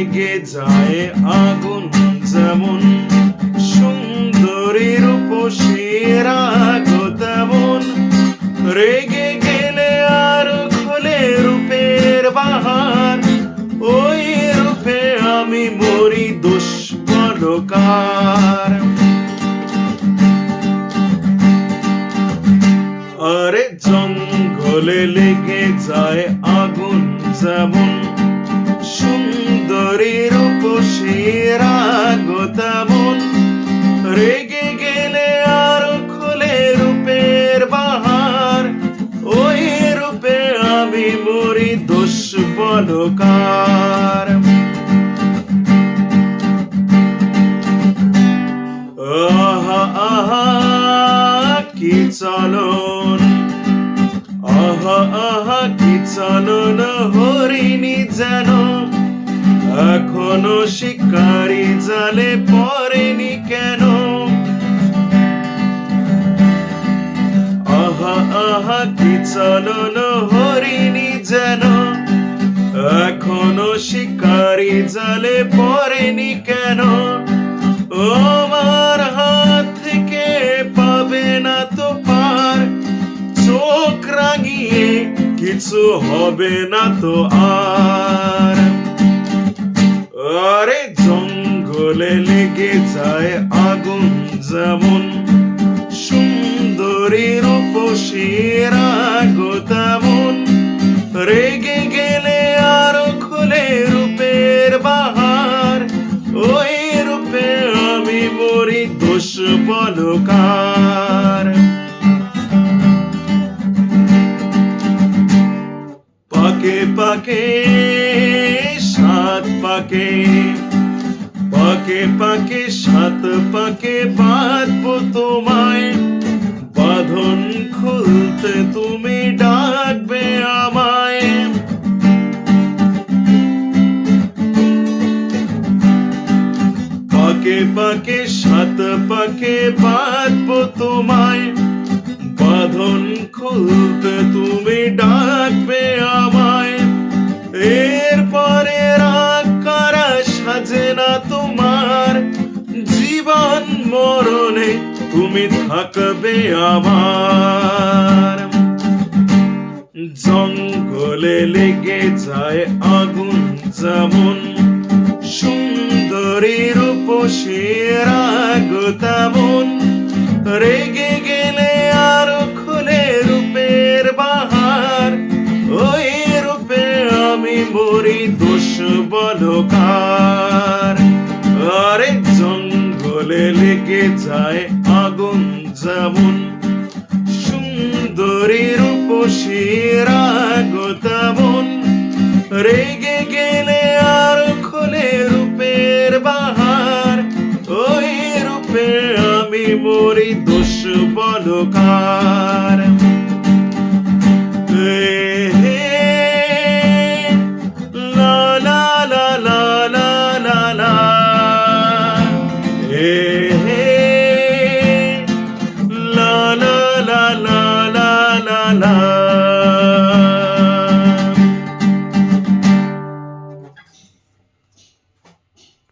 লেগে যায় আগুন যেমন, সুন্দরী রূপসীর রাগও তেমন। রেগে গেলে আর খোলে রূপের বাহার, ওই রূপে আমি মরি দুষ্পলকার। আরে জঙ্গলে লেগে যায় আগুন যেমন, সুন্দরী রূপসীর রাগও তেমন। রেগে গেলে আর খোলে রূপের বাহার, ওই রূপে আমি মরি দুষ্পলকার। আহা আহা কি চলন, আহা আহা কি চলন হরিণী যেন, এখনো শিকারি জালে পড়েনি কেন। আহা আহা কি চলন হরিণী যেন, এখনো শিকারি জালে পড়েনি কেন। আমার হাত থেকে পাবে না তো পার, চোখ রাঙিয়ে কিছু হবে না তো আর। আরে জঙ্গলে লেগে যায় আগুন যেমন, সুন্দরী রূপসীর রাগও তেমন। রেগে গেলে আর খোলে রূপের বাহার, ওই রূপে আমি মরি দুষ্পলকার। পাকে পাকে সাত পাকে, পাকে পাকে সাত পাকে বাঁধবো তোমায়। বাঁধন খুলতে তুমি ডাকবে আমায়। পাকে পাকে সাত পাকে বাঁধবো তোমায়। বাঁধন খুলতে তুমি ডাকবে আমায়। এরপরে রাগ করা সাজে না তোমার, জীবন মরণে তুমি থাকবে আমার। জঙ্গলে লেগে যায় আগুন যেমন, সুন্দরী রূপসীর রাগও তেমন। রেগে গেলে আর খোলে রূপের বাহার, ওই রূপে আমি মরি দুষ্পলকার। আরে জঙ্গলে লেগে যায় আগুন যেমন, সুন্দরী রূপসীর রাগও তেমন। রেগে গেলে আর খোলে রূপের বাহার, ওই রূপে আমি মরি দুষ্পলকার।